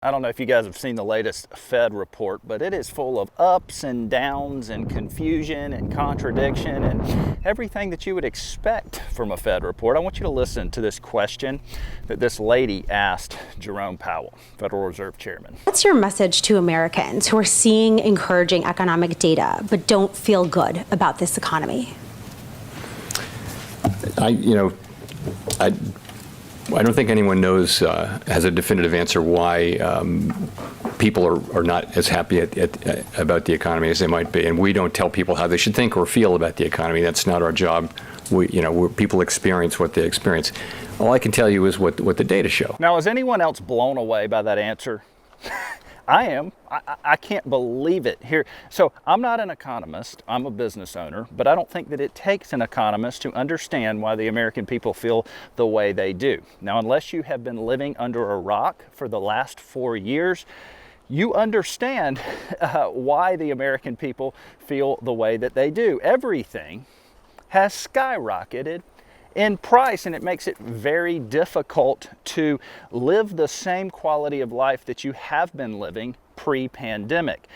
I don't know if you guys have seen the latest Fed report, but it is full of ups and downs and confusion and contradiction and everything that you would expect from a Fed report. I want you to listen to this question that this lady asked Jerome Powell, Federal Reserve Chairman. What's your message to Americans who are seeing encouraging economic data but don't feel good about this economy? I don't think anyone knows, has a definitive answer why people are not as happy about the economy as they might be. And we don't tell people how they should think or feel about the economy. That's not our job. People experience what they experience. All I can tell you is what the data show. Now, is anyone else blown away by that answer? I am. I can't believe it here. So I'm not an economist. I'm a business owner, but I don't think that it takes an economist to understand why the American people feel the way they do. Now, unless you have been living under a rock for the last 4 years, you understand why the American people feel the way that they do. Everything has skyrocketed in price, and it makes it very difficult to live the same quality of life that you have been living pre-pandemic.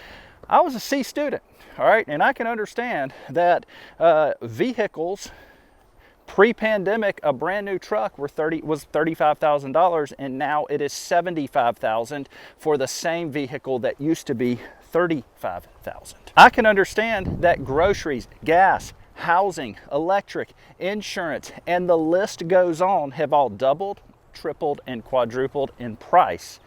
I was a C student, all right, and I can understand that vehicles pre-pandemic, a brand new truck was $35,000, and now it is $75,000 for the same vehicle that used to be $35,000. I can understand that groceries, gas, housing, electric, insurance, and the list goes on, have all doubled, tripled, and quadrupled in price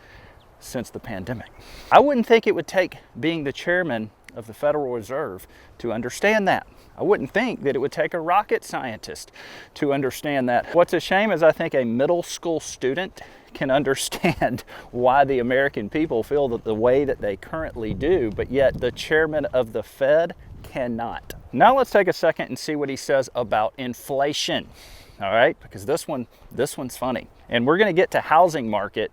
since the pandemic. I wouldn't think it would take being the chairman of the Federal Reserve to understand that. I wouldn't think that it would take a rocket scientist to understand that. What's a shame is I think a middle school student can understand why the American people feel the way that they currently do, but yet the chairman of the Fed cannot. Now let's take a second and see what he says about inflation. All right, because this one's funny. And we're going to get to housing market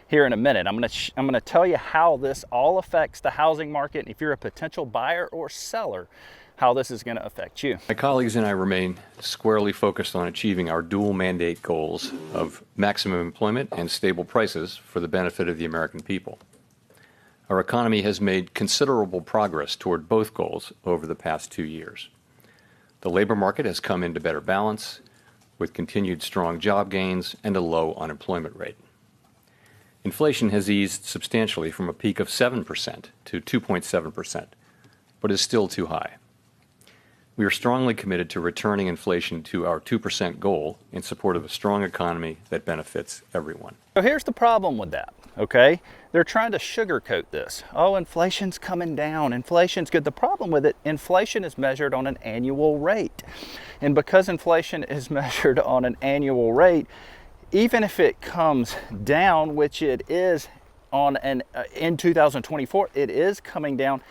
here in a minute. I'm going to tell you how this all affects the housing market, and if you're a potential buyer or seller, how this is going to affect you. My colleagues and I remain squarely focused on achieving our dual mandate goals of maximum employment and stable prices for the benefit of the American people. Our economy has made considerable progress toward both goals over the past 2 years. The labor market has come into better balance, with continued strong job gains and a low unemployment rate. Inflation has eased substantially from a peak of 7% to 2.7%, but is still too high. We are strongly committed to returning inflation to our 2% goal in support of a strong economy that benefits everyone. So here's the problem with that, okay? They're trying to sugarcoat this. Oh, inflation's coming down, inflation's good. The problem with it, inflation is measured on an annual rate. And because inflation is measured on an annual rate, even if it comes down, which it is in 2024, it is coming down,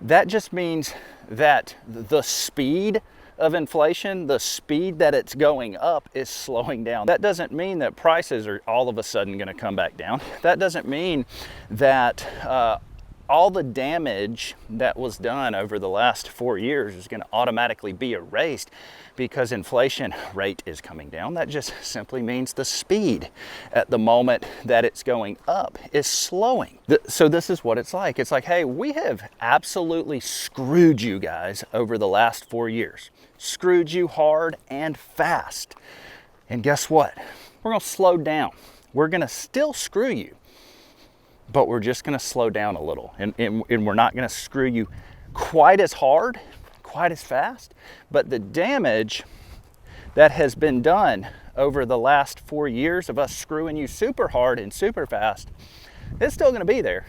that just means that the speed of inflation, the speed that it's going up, is slowing down. That doesn't mean that prices are all of a sudden going to come back down. That doesn't mean that all the damage that was done over the last 4 years is going to automatically be erased because inflation rate is coming down. That just simply means the speed at the moment that it's going up is slowing. So this is what it's like. It's like, hey, we have absolutely screwed you guys over the last 4 years. Screwed you hard and fast. And guess what? We're going to slow down. We're going to still screw you, but we're just going to slow down a little. And we're not going to screw you quite as hard, quite as fast, but the damage that has been done over the last 4 years of us screwing you super hard and super fast, it's still going to be there.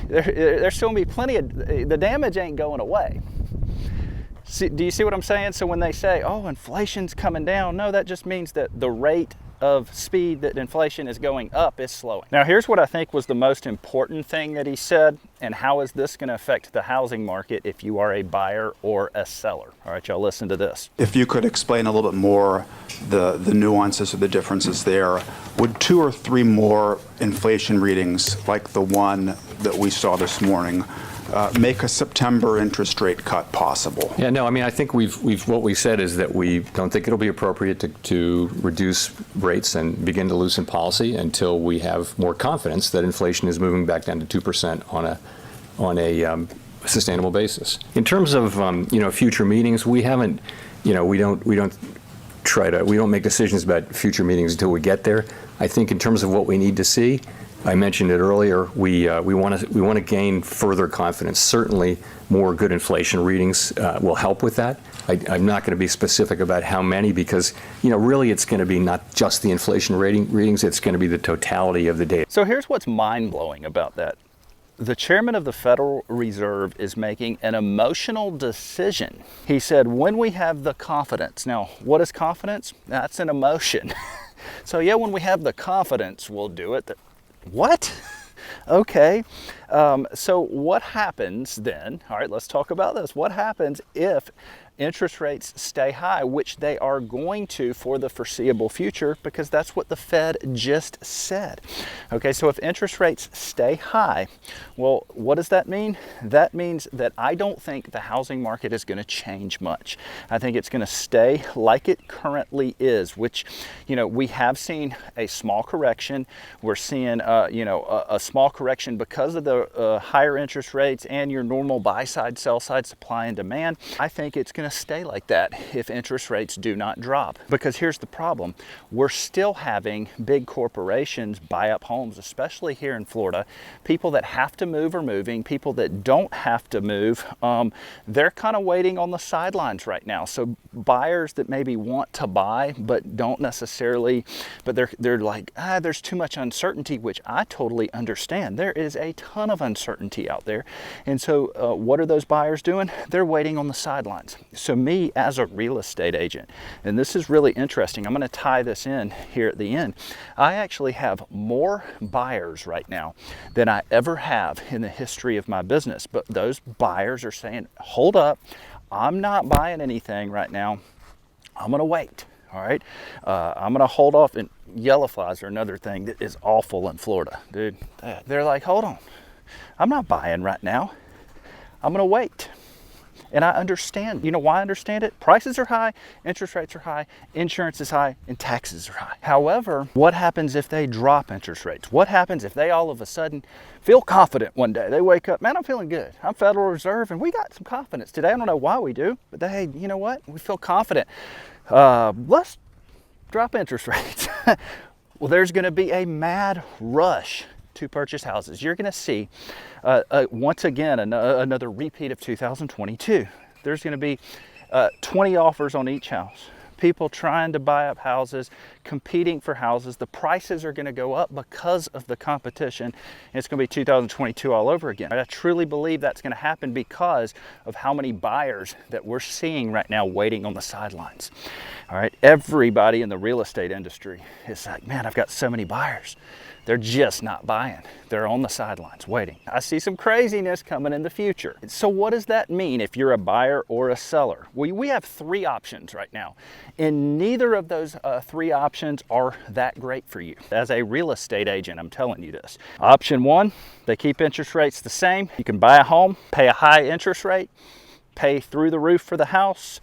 There's still going to be plenty of, the damage ain't going away. Do you see what I'm saying? So when they say, oh, inflation's coming down, no, that just means that the rate of speed that inflation is going up is slowing. Now, here's what I think was the most important thing that he said, and how is this going to affect the housing market if you are a buyer or a seller. All right, y'all listen to this. If you could explain a little bit more the nuances or the differences there. Would 2 or 3 more inflation readings like the one that we saw this morning make a September interest rate cut possible? Yeah, no, I mean, I think what we said is that we don't think it'll be appropriate to reduce rates and begin to loosen policy until we have more confidence that inflation is moving back down to 2% on a sustainable basis. In terms of future meetings, we haven't, we don't make decisions about future meetings until we get there. I think in terms of what we need to see, I mentioned it earlier, we want to gain further confidence. Certainly more good inflation readings will help with that. I'm not going to be specific about how many because, really it's going to be not just the inflation readings, it's going to be the totality of the data. So here's what's mind-blowing about that. The chairman of the Federal Reserve is making an emotional decision. He said, when we have the confidence. Now, what is confidence? That's an emotion. So yeah, when we have the confidence, we'll do it. What? Okay. So what happens then? All right, let's talk about this. What happens if interest rates stay high, which they are going to for the foreseeable future, because that's what the Fed just said. Okay, so if interest rates stay high, well, what does that mean? That means that I don't think the housing market is going to change much. I think it's going to stay like it currently is, which, we have seen a small correction. We're seeing, a small correction because of the higher interest rates and your normal buy side, sell side supply and demand. I think it's going to stay like that if interest rates do not drop. Because here's the problem. We're still having big corporations buy up homes, especially here in Florida. People that have to move are moving. People that don't have to move, they're kind of waiting on the sidelines right now. So buyers that maybe want to buy but don't necessarily, but they're like, there's too much uncertainty, which I totally understand. There is a ton of uncertainty out there. And so what are those buyers doing? They're waiting on the sidelines. So me as a real estate agent, and this is really interesting, I'm going to tie this in here at the end. I actually have more buyers right now than I ever have in the history of my business. But those buyers are saying, hold up, I'm not buying anything right now. I'm going to wait. All right. I'm going to hold off. And yellow flies are another thing that is awful in Florida, dude. They're like, hold on. I'm not buying right now. I'm going to wait. And I understand. You know why I understand it? Prices are high, interest rates are high, insurance is high, and taxes are high. However, what happens if they drop interest rates? What happens if they all of a sudden feel confident one day? They wake up, man, I'm feeling good. I'm Federal Reserve, and we got some confidence today. I don't know why we do, but hey, you know what? We feel confident. Let's drop interest rates. Well, there's going to be a mad rush to purchase houses. You're going to see, once again, another repeat of 2022. There's going to be 20 offers on each house. People trying to buy up houses, competing for houses. The prices are going to go up because of the competition. And it's going to be 2022 all over again. I truly believe that's going to happen because of how many buyers that we're seeing right now waiting on the sidelines. All right, everybody in the real estate industry is like, man, I've got so many buyers. They're just not buying. They're on the sidelines waiting. I see some craziness coming in the future. So what does that mean if you're a buyer or a seller? We have three options right now, and neither of those three options are that great for you. As a real estate agent, I'm telling you this. Option one, they keep interest rates the same. You can buy a home, pay a high interest rate, pay through the roof for the house,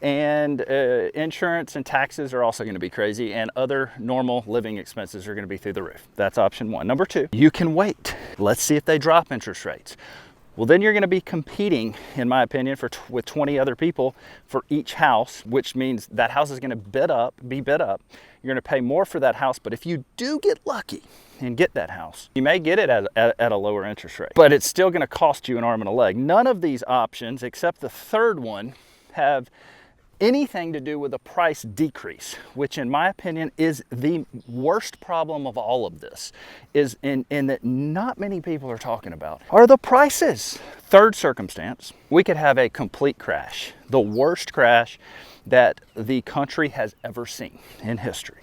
and insurance and taxes are also going to be crazy, and other normal living expenses are going to be through the roof. That's option one. Number two, you can wait. Let's see if they drop interest rates. Well, then you're going to be competing, in my opinion, with 20 other people for each house, which means that house is going to be bid up. You're going to pay more for that house, but if you do get lucky and get that house, you may get it at a lower interest rate, but it's still going to cost you an arm and a leg. None of these options, except the third one, have anything to do with a price decrease, which in my opinion is the worst problem of all of this, is in that not many people are talking about, are the prices. Third circumstance, we could have a complete crash, the worst crash that the country has ever seen in history.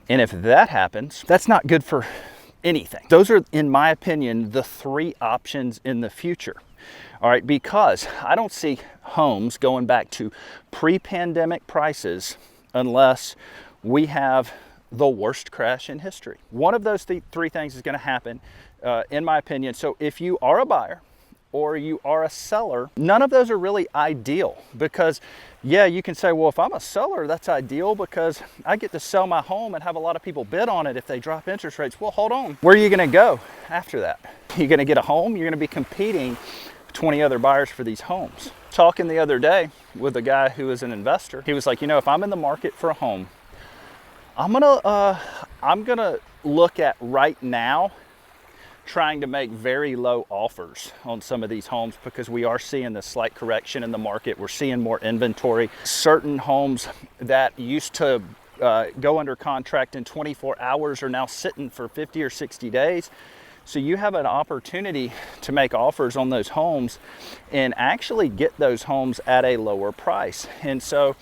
And if that happens, that's not good for anything. Those are, in my opinion, the three options in the future. All right, because I don't see homes going back to pre-pandemic prices unless we have the worst crash in history. One of those three things is going to happen, in my opinion. So if you are a buyer or you are a seller, none of those are really ideal because, yeah, you can say, well, if I'm a seller, that's ideal because I get to sell my home and have a lot of people bid on it if they drop interest rates. Well, hold on. Where are you going to go after that? You're going to get a home. You're going to be competing with 20 other buyers for these homes. Talking the other day with a guy who is an investor, he was like, you know, if I'm in the market for a home, I'm gonna look at right now trying to make very low offers on some of these homes because we are seeing this slight correction in the market. We're seeing more inventory. Certain homes that used to go under contract in 24 hours are now sitting for 50 or 60 days. So you have an opportunity to make offers on those homes and actually get those homes at a lower price. And so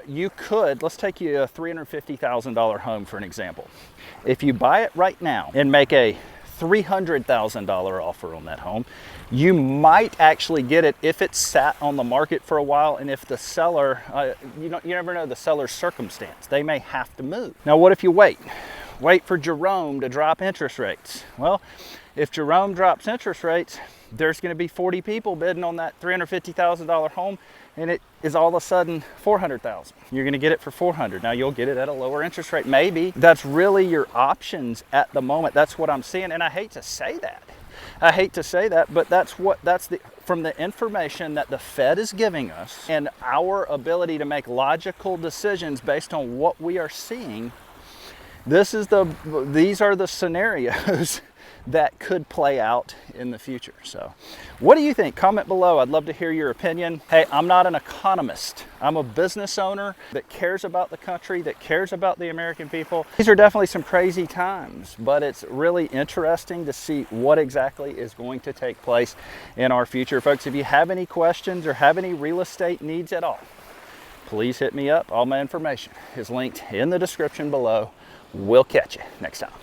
you could, let's take you a $350,000 home for an example. If you buy it right now and make a $300,000 offer on that home, you might actually get it if it's sat on the market for a while and if the seller, you never know the seller's circumstance. They may have to move. Now, what if you wait? Wait for Jerome to drop interest rates. Well, if Jerome drops interest rates, there's going to be 40 people bidding on that $350,000 home, and it is all of a sudden $400,000. You're going to get it for $400,000. Now you'll get it at a lower interest rate. Maybe that's really your options at the moment. That's what I'm seeing, and I hate to say that. But from the information that the Fed is giving us and our ability to make logical decisions based on what we are seeing. These are the scenarios that could play out in the future. So what do you think? Comment below. I'd love to hear your opinion. Hey, I'm not an economist. I'm a business owner that cares about the country, that cares about the American people. These are definitely some crazy times, but it's really interesting to see what exactly is going to take place in our future. Folks, if you have any questions or have any real estate needs at all, please hit me up. All my information is linked in the description below. We'll catch you next time.